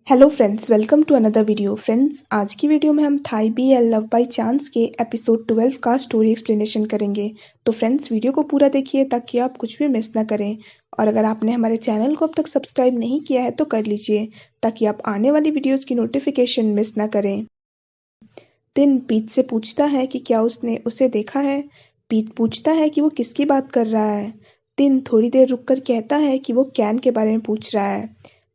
Hello friends, welcome to another video. Friends, आज की video में हम Thai BL love by chance के एपिसोड 12 का स्टोरी एक्सप्लेनेशन करेंगे। तो फ्रेंड्स, वीडियो को पूरा देखिए ताकि आप कुछ भी मिस ना करें। और अगर आपने हमारे चैनल को अब तक सब्सक्राइब नहीं किया है तो कर लीजिए ताकि आप आने वाली वीडियोस की नोटिफिकेशन मिस ना करें। तिन पीत से पूछता है कि क्या उसने उसे देखा है। पीत पूछता है कि वो किसकी बात कर रहा है। तिन थोड़ी देर रुककर कहता है कि वो कैन के बारे में पूछ रहा है।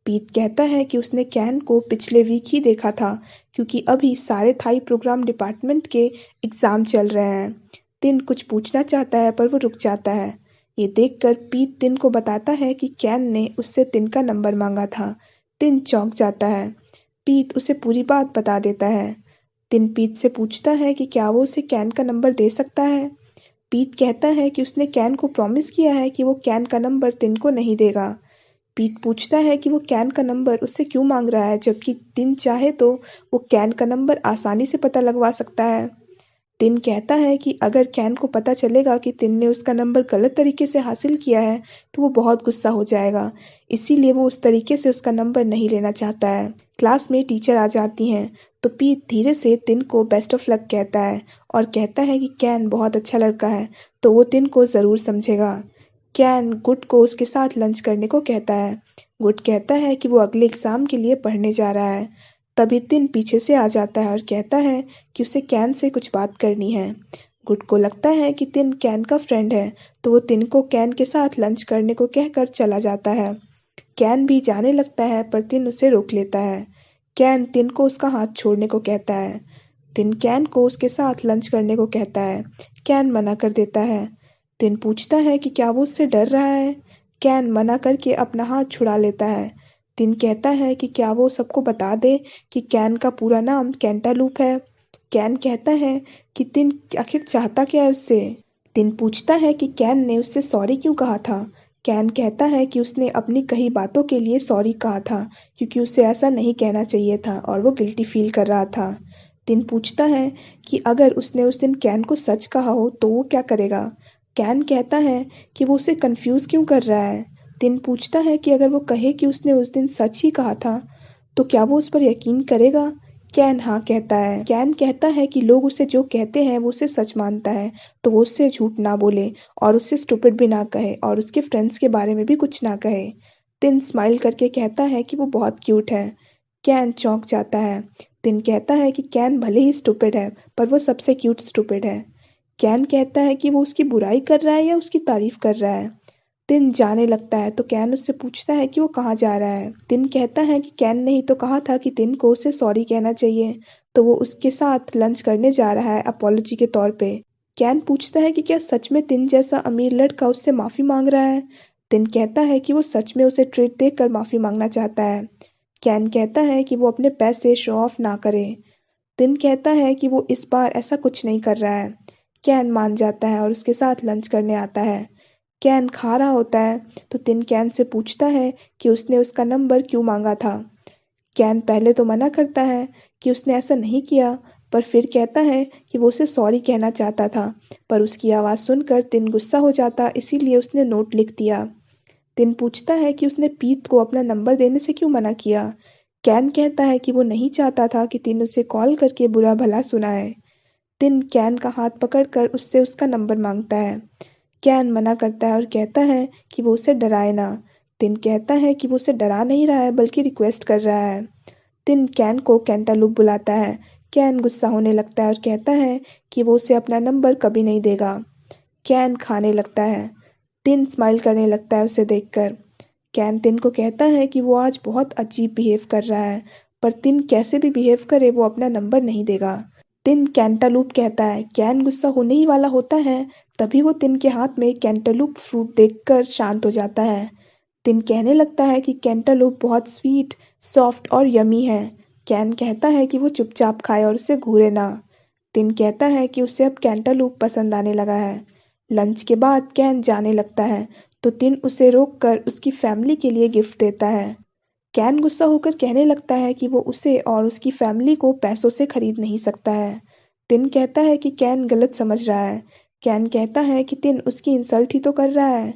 पीत कहता है कि उसने कैन को पिछले वीक ही देखा था क्योंकि अभी सारे थाई प्रोग्राम डिपार्टमेंट के एग्जाम चल रहे हैं। तिन कुछ पूछना चाहता है पर वो रुक जाता है। ये देखकर पीत तिन को बताता है कि कैन ने उससे तिन का नंबर मांगा था। तिन चौंक जाता है। पीत उसे पूरी बात बता देता है। तिन पीत से पूछता है कि क्या वो उसे कैन का नंबर दे सकता है। पीत कहता है कि उसने कैन को प्रॉमिस किया है कि वो कैन का नंबर तिन को नहीं देगा। पीत पूछता है कि वो कैन का नंबर उससे क्यों मांग रहा है जबकि तिन चाहे तो वो कैन का नंबर आसानी से पता लगवा सकता है। तिन कहता है कि अगर कैन को पता चलेगा कि तिन ने उसका नंबर गलत तरीके से हासिल किया है तो वो बहुत गुस्सा हो जाएगा, इसीलिए वो उस तरीके से उसका नंबर नहीं लेना चाहता है। क्लास में टीचर आ जाती हैं तो पीत धीरे से तिन को बेस्ट ऑफ लक कहता है और कहता है कि कैन बहुत अच्छा लड़का है तो वो तिन को ज़रूर समझेगा। कैन गुड को उसके साथ लंच करने को कहता है। गुड कहता है कि वो अगले एग्ज़ाम के लिए पढ़ने जा रहा है। तभी तिन पीछे से आ जाता है और कहता है कि उसे कैन से कुछ बात करनी है। गुड को लगता है कि तिन कैन का फ्रेंड है तो वो तिन को कैन के साथ लंच करने को कहकर चला जाता है। कैन भी जाने लगता है पर तिन उसे रोक लेता है। कैन तिन को उसका हाथ छोड़ने को कहता है। तिन कैन को उसके साथ लंच करने को कहता है। कैन मना कर देता है। तिन पूछता है कि क्या वो उससे डर रहा है। कैन मना करके अपना हाथ छुड़ा लेता है। तिन कहता है कि क्या वो सबको बता दे कि कैन का पूरा नाम कैंटालूप है। कैन कहता है कि तिन आखिर चाहता क्या है उससे। तिन पूछता है कि कैन ने उससे सॉरी क्यों कहा था। कैन कहता है कि उसने अपनी कही बातों के लिए सॉरी कहा था क्योंकि उसे ऐसा नहीं कहना चाहिए था और वो गिल्टी फील कर रहा था। तिन पूछता है कि अगर उसने उस दिन कैन को सच कहा हो तो वो क्या करेगा। कैन कहता है कि वो उसे कंफ्यूज क्यों कर रहा है। तिन पूछता है कि अगर वो कहे कि उसने उस दिन सच ही कहा था तो क्या वो उस पर यकीन करेगा। कैन हाँ कहता है। कैन कहता है कि लोग उसे जो कहते हैं वो उसे सच मानता है तो वो उससे झूठ ना बोले और उससे स्टूपिड भी ना कहे और उसके फ्रेंड्स के बारे में भी कुछ ना कहे। तिन स्माइल करके कहता है कि वो बहुत क्यूट है। कैन चौंक जाता है। तिन कहता है कि कैन भले ही स्टूपिड है पर वो सबसे क्यूट स्टूपिड है। कैन कहता है कि वो उसकी बुराई कर रहा है या उसकी तारीफ कर रहा है। तिन जाने लगता है तो कैन उससे पूछता है कि वो कहाँ जा रहा है। तिन कहता है कि कैन ने ही तो कहा था कि तिन को उसे सॉरी कहना चाहिए तो वो उसके साथ लंच करने जा रहा है अपॉलॉजी के तौर पे। कैन पूछता है कि क्या सच में तिन जैसा अमीर लड़का उससे माफ़ी मांग रहा है। तिन कहता है कि वो सच में उसे ट्रीट देकर माफ़ी मांगना चाहता है। कैन कहता है कि वो अपने पैसे शो ऑफ ना करे। तिन कहता है कि वो इस बार ऐसा कुछ नहीं कर रहा है। कैन मान जाता है और उसके साथ लंच करने आता है। कैन खा रहा होता है तो तिन कैन से पूछता है कि उसने उसका नंबर क्यों मांगा था। कैन पहले तो मना करता है कि उसने ऐसा नहीं किया पर फिर कहता है कि वो उसे सॉरी कहना चाहता था पर उसकी आवाज़ सुनकर तिन गुस्सा हो जाता इसीलिए उसने नोट लिख दिया। तिन पूछता है कि उसने पीत को अपना नंबर देने से क्यों मना किया। कैन कहता है कि वो नहीं चाहता था कि तिन उसे कॉल करके बुरा भला सुनाए। तिन कैन का हाथ पकड़कर उससे उसका नंबर मांगता है। कैन मना करता है और कहता है कि वो उसे डराए ना। तिन कहता है कि वो उसे डरा नहीं रहा है बल्कि रिक्वेस्ट कर रहा है। तिन कैन को कैंटालूप बुलाता है। कैन गुस्सा होने लगता है और कहता है कि वो उसे अपना नंबर कभी नहीं देगा। कैन खाने लगता है। तिन स्माइल करने लगता है उसे देखकर। कैन तिन को कहता है कि वो आज बहुत अजीब बिहेव कर रहा है पर तिन कैसे भी बिहेव करे वो अपना नंबर नहीं देगा। तिन कैंटालूप कहता है। कैन गुस्सा होने ही वाला होता है तभी वो तिन के हाथ में कैंटालूप फ्रूट देखकर शांत हो जाता है। तिन कहने लगता है कि कैंटालूप बहुत स्वीट, सॉफ्ट और यमी है। कैन कहता है कि वो चुपचाप खाए और उसे घूरे ना। तिन कहता है कि उसे अब कैंटालूप पसंद आने लगा है। लंच के बाद कैन जाने लगता है तो तिन उसे रोककर उसकी फैमिली के लिए गिफ्ट देता है। कैन गुस्सा होकर कहने लगता है कि वो उसे और उसकी फैमिली को पैसों से खरीद नहीं सकता है। तिन कहता है कि कैन गलत समझ रहा है। कैन कहता है कि तिन उसकी इंसल्ट ही तो कर रहा है।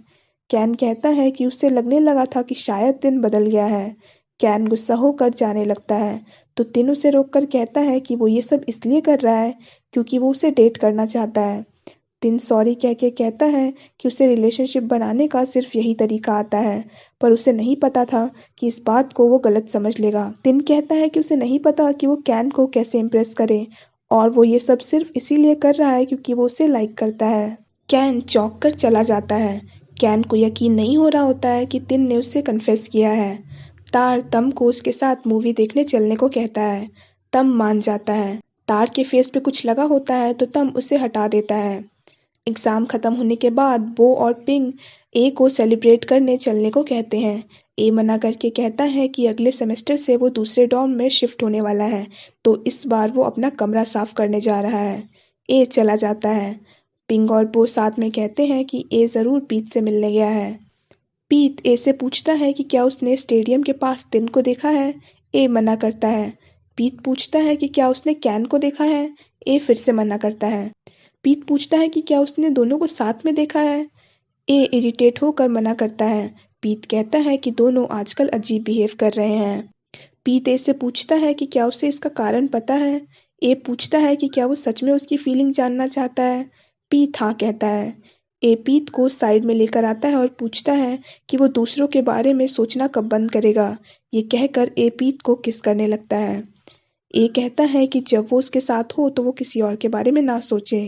कैन कहता है कि उसे लगने लगा था कि शायद तिन बदल गया है। कैन गुस्सा होकर जाने लगता है तो तिन उसे रोककर कहता है कि वो ये सब इसलिए कर रहा है क्योंकि वो उसे डेट करना चाहता है। तिन सॉरी कह के कहता है कि उसे रिलेशनशिप बनाने का सिर्फ यही तरीका आता है, पर उसे नहीं पता था कि इस बात को वो गलत समझ लेगा। तिन कहता है कि उसे नहीं पता कि वो कैन को कैसे इम्प्रेस करे और वो ये सब सिर्फ इसीलिए कर रहा है क्योंकि वो उसे लाइक करता है। कैन चौंक कर चला जाता है। कैन को यकीन नहीं हो रहा होता है कि तिन ने उससे कन्फेस किया है। तार तम को उसके साथ मूवी देखने चलने को कहता है। तम मान जाता है। तार के फेस पे कुछ लगा होता है तो तम उसे हटा देता है। एग्ज़ाम ख़त्म होने के बाद बो और पिंग ए को सेलिब्रेट करने चलने को कहते हैं। ए मना करके कहता है कि अगले सेमेस्टर से वो दूसरे डॉर्म में शिफ्ट होने वाला है, तो इस बार वो अपना कमरा साफ करने जा रहा है। ए चला जाता है। पिंग और बो साथ में कहते हैं कि ए ज़रूर पीट से मिलने गया है। पीट ए से पूछता है कि क्या उसने स्टेडियम के पास तिन को देखा है। ए मना करता है। पीट पूछता है कि क्या उसने कैन को देखा है। ए फिर से मना करता है। पीट पूछता है कि क्या उसने दोनों को साथ में देखा है। ए इरिटेट होकर मना करता है। पीट कहता है कि दोनों आजकल अजीब बिहेव कर रहे हैं। पीट ए से पूछता है कि क्या उसे इसका कारण पता है। ए पूछता है कि क्या वो सच में उसकी फीलिंग जानना चाहता है। पीट हाँ कहता है। ए पीट को साइड में लेकर आता है और पूछता है कि वो दूसरों के बारे में सोचना कब बंद करेगा। ये कहकर ए पीट को किस करने लगता है। ए कहता है कि जब वो उसके साथ हो तो वो किसी और के बारे में ना सोचे।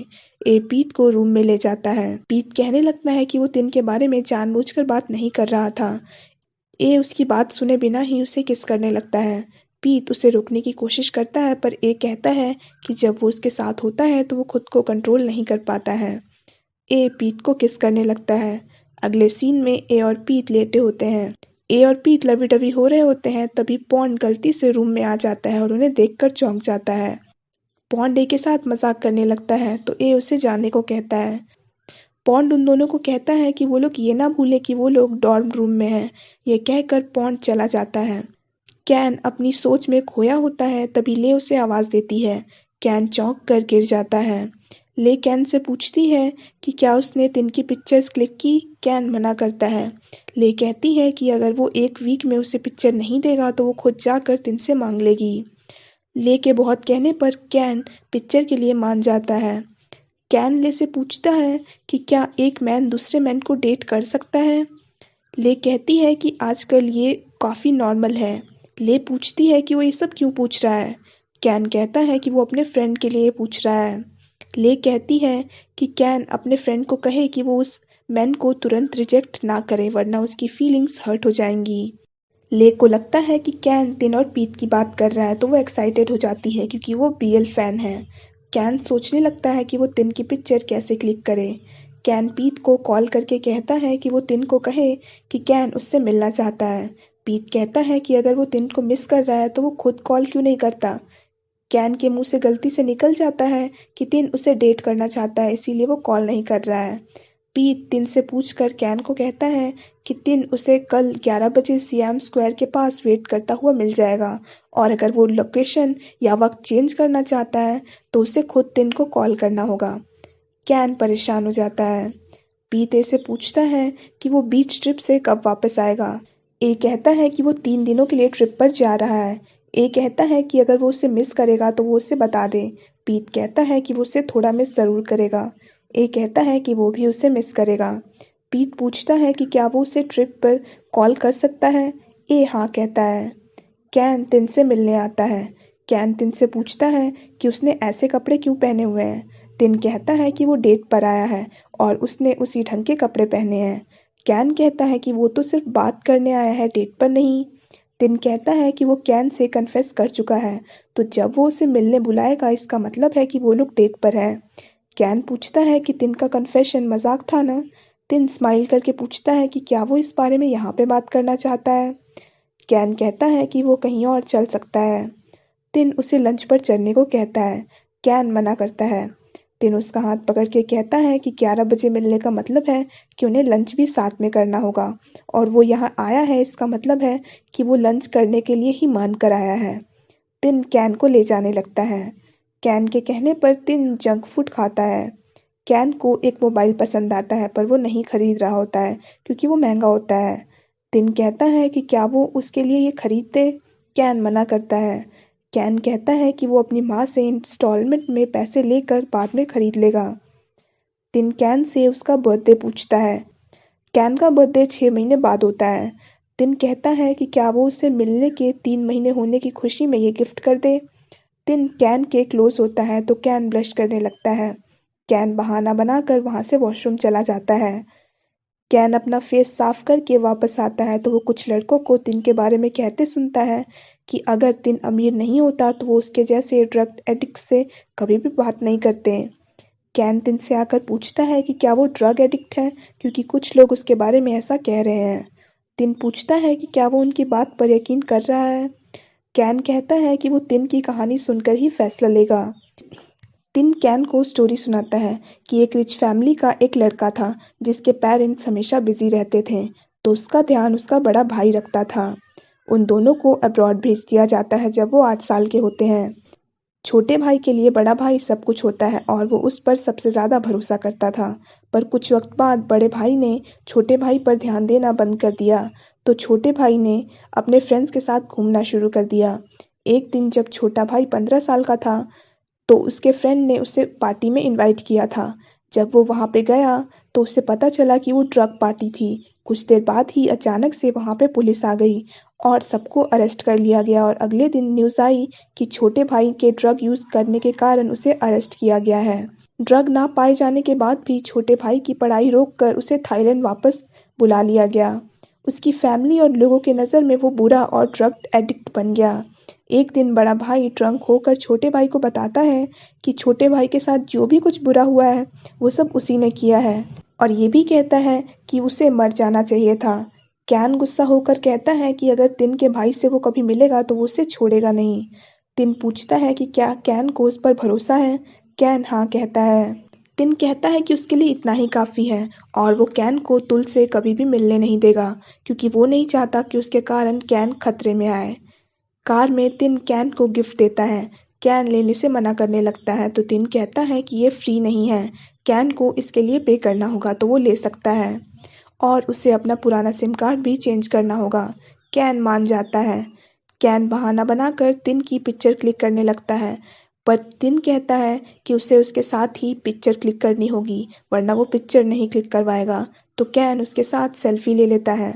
ए पीट को रूम में ले जाता है। पीट कहने लगता है कि वो तिन के बारे में जानबूझकर बात नहीं कर रहा था। ए उसकी बात सुने बिना ही उसे किस करने लगता है। पीट उसे रोकने की कोशिश करता है पर ए कहता है कि जब वो उसके साथ होता है तो वो खुद को कंट्रोल नहीं कर पाता है। ए पीट को किस करने लगता है। अगले सीन में ए और पीट लेटे होते हैं। ए और पीट लवी डवी हो रहे होते हैं तभी पॉन्ड गलती से रूम में आ जाता है और उन्हें देखकर चौंक जाता है। पॉन्ड ए के साथ मजाक करने लगता है तो ए उसे जाने को कहता है। पॉन्ड उन दोनों को कहता है कि वो लोग ये ना भूले कि वो लोग डॉर्म रूम में हैं। ये कहकर पॉन्ड चला जाता है। कैन अपनी सोच में खोया होता है तभी ले उसे आवाज़ देती है। कैन चौंक कर गिर जाता है। ले कैन से पूछती है कि क्या उसने तिन की पिक्चर्स क्लिक की। कैन मना करता है। ले कहती है कि अगर वो एक वीक में उसे पिक्चर नहीं देगा तो वो खुद जाकर तिन से मांग लेगी। ले के बहुत कहने पर कैन पिक्चर के लिए मान जाता है। कैन ले से पूछता है कि क्या एक मैन दूसरे मैन को डेट कर सकता है। ले कहती है कि आजकल ये काफ़ी नॉर्मल है। ले पूछती है कि वो ये सब क्यों पूछ रहा है। कैन कहता है कि वो अपने फ्रेंड के लिए पूछ रहा है। ले कहती है कि कैन अपने फ्रेंड को कहे कि वो उस मैन को तुरंत रिजेक्ट ना करे वरना उसकी फीलिंग्स हर्ट हो जाएंगी। ले को लगता है कि कैन तिन और पीट की बात कर रहा है तो वो एक्साइटेड हो जाती है क्योंकि वो बीएल फैन है। कैन सोचने लगता है कि वो तिन की पिक्चर कैसे क्लिक करे। कैन पीट को कॉल करके कहता है कि वो तिन को कहे कि कैन उससे मिलना चाहता है। पीट कहता है कि अगर वो तिन को मिस कर रहा है तो वो खुद कॉल क्यों नहीं करता। कैन के मुंह से गलती से निकल जाता है कि तिन उसे डेट करना चाहता है इसीलिए वो कॉल नहीं कर रहा है। पीट तिन से पूछकर कैन को कहता है कि तिन उसे कल 11 बजे सियाम स्क्वायर के पास वेट करता हुआ मिल जाएगा और अगर वो लोकेशन या वक्त चेंज करना चाहता है तो उसे खुद तिन को कॉल करना होगा। कैन परेशान हो जाता है। पीट ए से पूछता है कि वो बीच ट्रिप से कब वापस आएगा। ए कहता है कि वो 3 दिनों के लिए ट्रिप पर जा रहा है। ए कहता है कि अगर वो उसे मिस करेगा तो वो उसे बता दे। पीट कहता है कि वो उसे थोड़ा मिस ज़रूर करेगा। ए कहता है कि वो भी उसे मिस करेगा। पीट पूछता है कि क्या वो उसे ट्रिप पर कॉल कर सकता है। ए हाँ कहता है। कैन तिन से मिलने आता है। कैन तिन से पूछता है कि उसने ऐसे कपड़े क्यों पहने हुए हैं। तिन कहता है कि वो डेट पर आया है और उसने उसी ढंग के कपड़े पहने हैं। कैन कहता है कि वो तो सिर्फ बात करने आया है, डेट पर नहीं। तिन कहता है कि वो कैन से कन्फेस कर चुका है तो जब वो उसे मिलने बुलाएगा इसका मतलब है कि वो लोग डेट पर हैं। कैन पूछता है कि तिन का कन्फेशन मजाक था ना। तिन स्माइल करके पूछता है कि क्या वो इस बारे में यहाँ पे बात करना चाहता है। कैन कहता है कि वो कहीं और चल सकता है। तिन उसे लंच पर चलने को कहता है। कैन मना करता है। तिन उसका हाथ पकड़ के कहता है कि 11 बजे मिलने का मतलब है कि उन्हें लंच भी साथ में करना होगा और वो यहाँ आया है इसका मतलब है कि वो लंच करने के लिए ही मान कर आया है। तिन कैन को ले जाने लगता है। कैन के कहने पर तिन जंक फूड खाता है। कैन को एक मोबाइल पसंद आता है पर वो नहीं खरीद रहा होता है क्योंकि वो महंगा होता है। तिन कहता है कि क्या वो उसके लिए ये खरीद दे। कैन मना करता है। कैन कहता है कि वो अपनी माँ से इंस्टॉलमेंट में पैसे लेकर बाद में खरीद लेगा। तिन कैन से उसका बर्थडे पूछता है। कैन का बर्थडे 6 महीने बाद होता है। तिन कहता है कि क्या वो उसे मिलने के 3 महीने होने की खुशी में ये गिफ्ट कर दे। तिन कैन के क्लोज होता है तो कैन ब्लश करने लगता है। कैन बहाना बनाकर वहां से वॉशरूम चला जाता है। कैन अपना फेस साफ करके वापस आता है तो वो कुछ लड़कों को तिन के बारे में कहते सुनता है कि अगर तिन अमीर नहीं होता तो वो उसके जैसे ड्रग एडिक्ट से कभी भी बात नहीं करते। कैन तिन से आकर पूछता है कि क्या वो ड्रग एडिक्ट है, क्योंकि कुछ लोग उसके बारे में ऐसा कह रहे हैं। तिन पूछता है कि क्या वो उनकी बात पर यकीन कर रहा है। कैन कहता है कि वो तिन की कहानी सुनकर ही फैसला लेगा। तिन कैन को स्टोरी सुनाता है कि एक रिच फैमिली का एक लड़का था जिसके पेरेंट्स हमेशा बिजी रहते थे, तो उसका ध्यान उसका बड़ा भाई रखता था। उन दोनों को अब्रॉड भेज दिया जाता है जब वो 8 साल के होते हैं। छोटे भाई के लिए बड़ा भाई सब कुछ होता है और वो उस पर सबसे ज़्यादा भरोसा करता था। पर कुछ वक्त बाद बड़े भाई ने छोटे भाई पर ध्यान देना बंद कर दिया, तो छोटे भाई ने अपने फ्रेंड्स के साथ घूमना शुरू कर दिया। एक दिन जब छोटा भाई 15 साल का था, तो उसके फ्रेंड ने उसे पार्टी में इनवाइट किया था। जब वो वहाँ पे गया तो उसे पता चला कि वो ड्रग पार्टी थी। कुछ देर बाद ही अचानक से वहाँ पे पुलिस आ गई और सबको अरेस्ट कर लिया गया और अगले दिन न्यूज़ आई कि छोटे भाई के ड्रग यूज़ करने के कारण उसे अरेस्ट किया गया है। ड्रग ना पाए जाने के बाद भी छोटे भाई की पढ़ाई रोककर उसे थाईलैंड वापस बुला लिया गया। उसकी फैमिली और लोगों के नज़र में वो बुरा और ड्रग एडिक्ट बन गया। एक दिन बड़ा भाई ड्रंक होकर छोटे भाई को बताता है कि छोटे भाई के साथ जो भी कुछ बुरा हुआ है वो सब उसी ने किया है, और ये भी कहता है कि उसे मर जाना चाहिए था। कैन गुस्सा होकर कहता है कि अगर तिन के भाई से वो कभी मिलेगा तो वो उसे छोड़ेगा नहीं। तिन पूछता है कि क्या कैन को उस पर भरोसा है। कैन हाँ कहता है। तिन कहता है कि उसके लिए इतना ही काफ़ी है और वो कैन को तुल से कभी भी मिलने नहीं देगा, क्योंकि वो नहीं चाहता कि उसके कारण कैन खतरे में आए। कार में तिन कैन को गिफ्ट देता है। कैन लेने से मना करने लगता है तो तिन कहता है कि ये फ्री नहीं है, कैन को इसके लिए पे करना होगा तो वो ले सकता है और उसे अपना पुराना सिम कार्ड भी चेंज करना होगा। कैन मान जाता है। कैन बहाना बनाकर तिन की पिक्चर क्लिक करने लगता है, पर तिन कहता है कि उसे उसके साथ ही पिक्चर क्लिक करनी होगी, वरना वो पिक्चर नहीं क्लिक करवाएगा। तो कैन उसके साथ सेल्फी ले लेता है।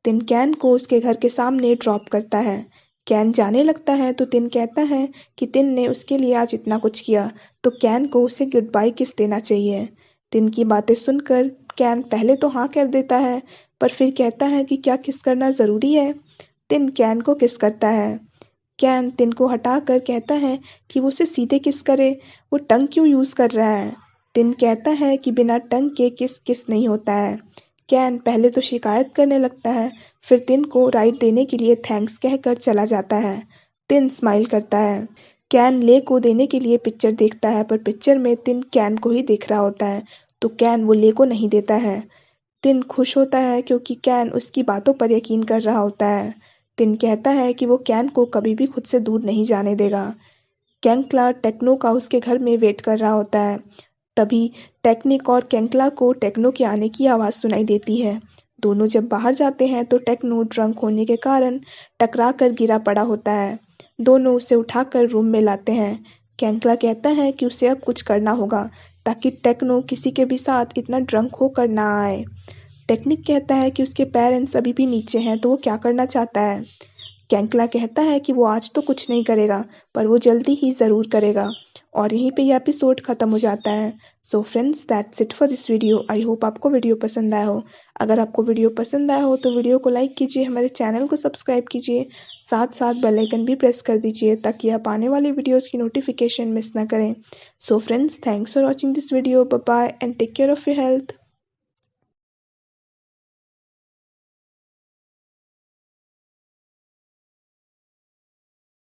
तिन कैन को उसके घर के सामने ड्रॉप करता है। कैन जाने लगता है तो तिन कहता है कि तिन ने उसके लिए आज इतना कुछ किया, तो कैन को उसे गुड बाय किस देना चाहिए। तिन की बातें सुनकर कैन पहले तो हाँ कर देता है, पर फिर कहता है कि क्या किस करना ज़रूरी है। तिन कैन को किस करता है। कैन तिन को हटाकर कहता है कि वो उसे सीधे किस करे, वो टंग क्यों यूज़ कर रहा है। तिन कहता है कि बिना टंग के किस किस नहीं होता है। कैन पहले तो शिकायत करने लगता है, फिर तिन को राइड देने के लिए थैंक्स कहकर चला जाता है। तिन स्माइल करता है। कैन ले को देने के लिए पिक्चर देखता है, पर पिक्चर में तिन कैन को ही देख रहा होता है, तो कैन वो ले को नहीं देता है। तिन खुश होता है क्योंकि कैन उसकी बातों पर यकीन कर रहा होता है। तिन कहता है कि वो कैन को कभी भी खुद से दूर नहीं जाने देगा। कैंकला टेक्नो का उसके घर में वेट कर रहा होता है। तभी टेक्निक और कैंकला को टेक्नो के आने की आवाज़ सुनाई देती है। दोनों जब बाहर जाते हैं तो टेक्नो ड्रंक होने के कारण टकरा कर गिरा पड़ा होता है। दोनों उसे उठाकर रूम में लाते हैं। कैंकला कहता है कि उसे अब कुछ करना होगा ताकि टेक्नो किसी के भी साथ इतना ड्रंक होकर ना आए। टेक्निक कहता है कि उसके पेरेंट्स अभी भी नीचे हैं तो वो क्या करना चाहता है। कैंकला कहता है कि वो आज तो कुछ नहीं करेगा, पर वो जल्दी ही ज़रूर करेगा। और यहीं पे ये एपिसोड ख़त्म हो जाता है। So friends, that's it for this video. I hope आपको वीडियो पसंद आया हो। अगर आपको वीडियो पसंद आया हो तो वीडियो को लाइक कीजिए, हमारे चैनल को सब्सक्राइब कीजिए, साथ साथ बेल आइकन भी प्रेस कर दीजिए ताकि आप आने वाली वीडियोज़ की नोटिफिकेशन मिस ना करें। So friends, thanks for watching this video. Bye bye and take care of your health.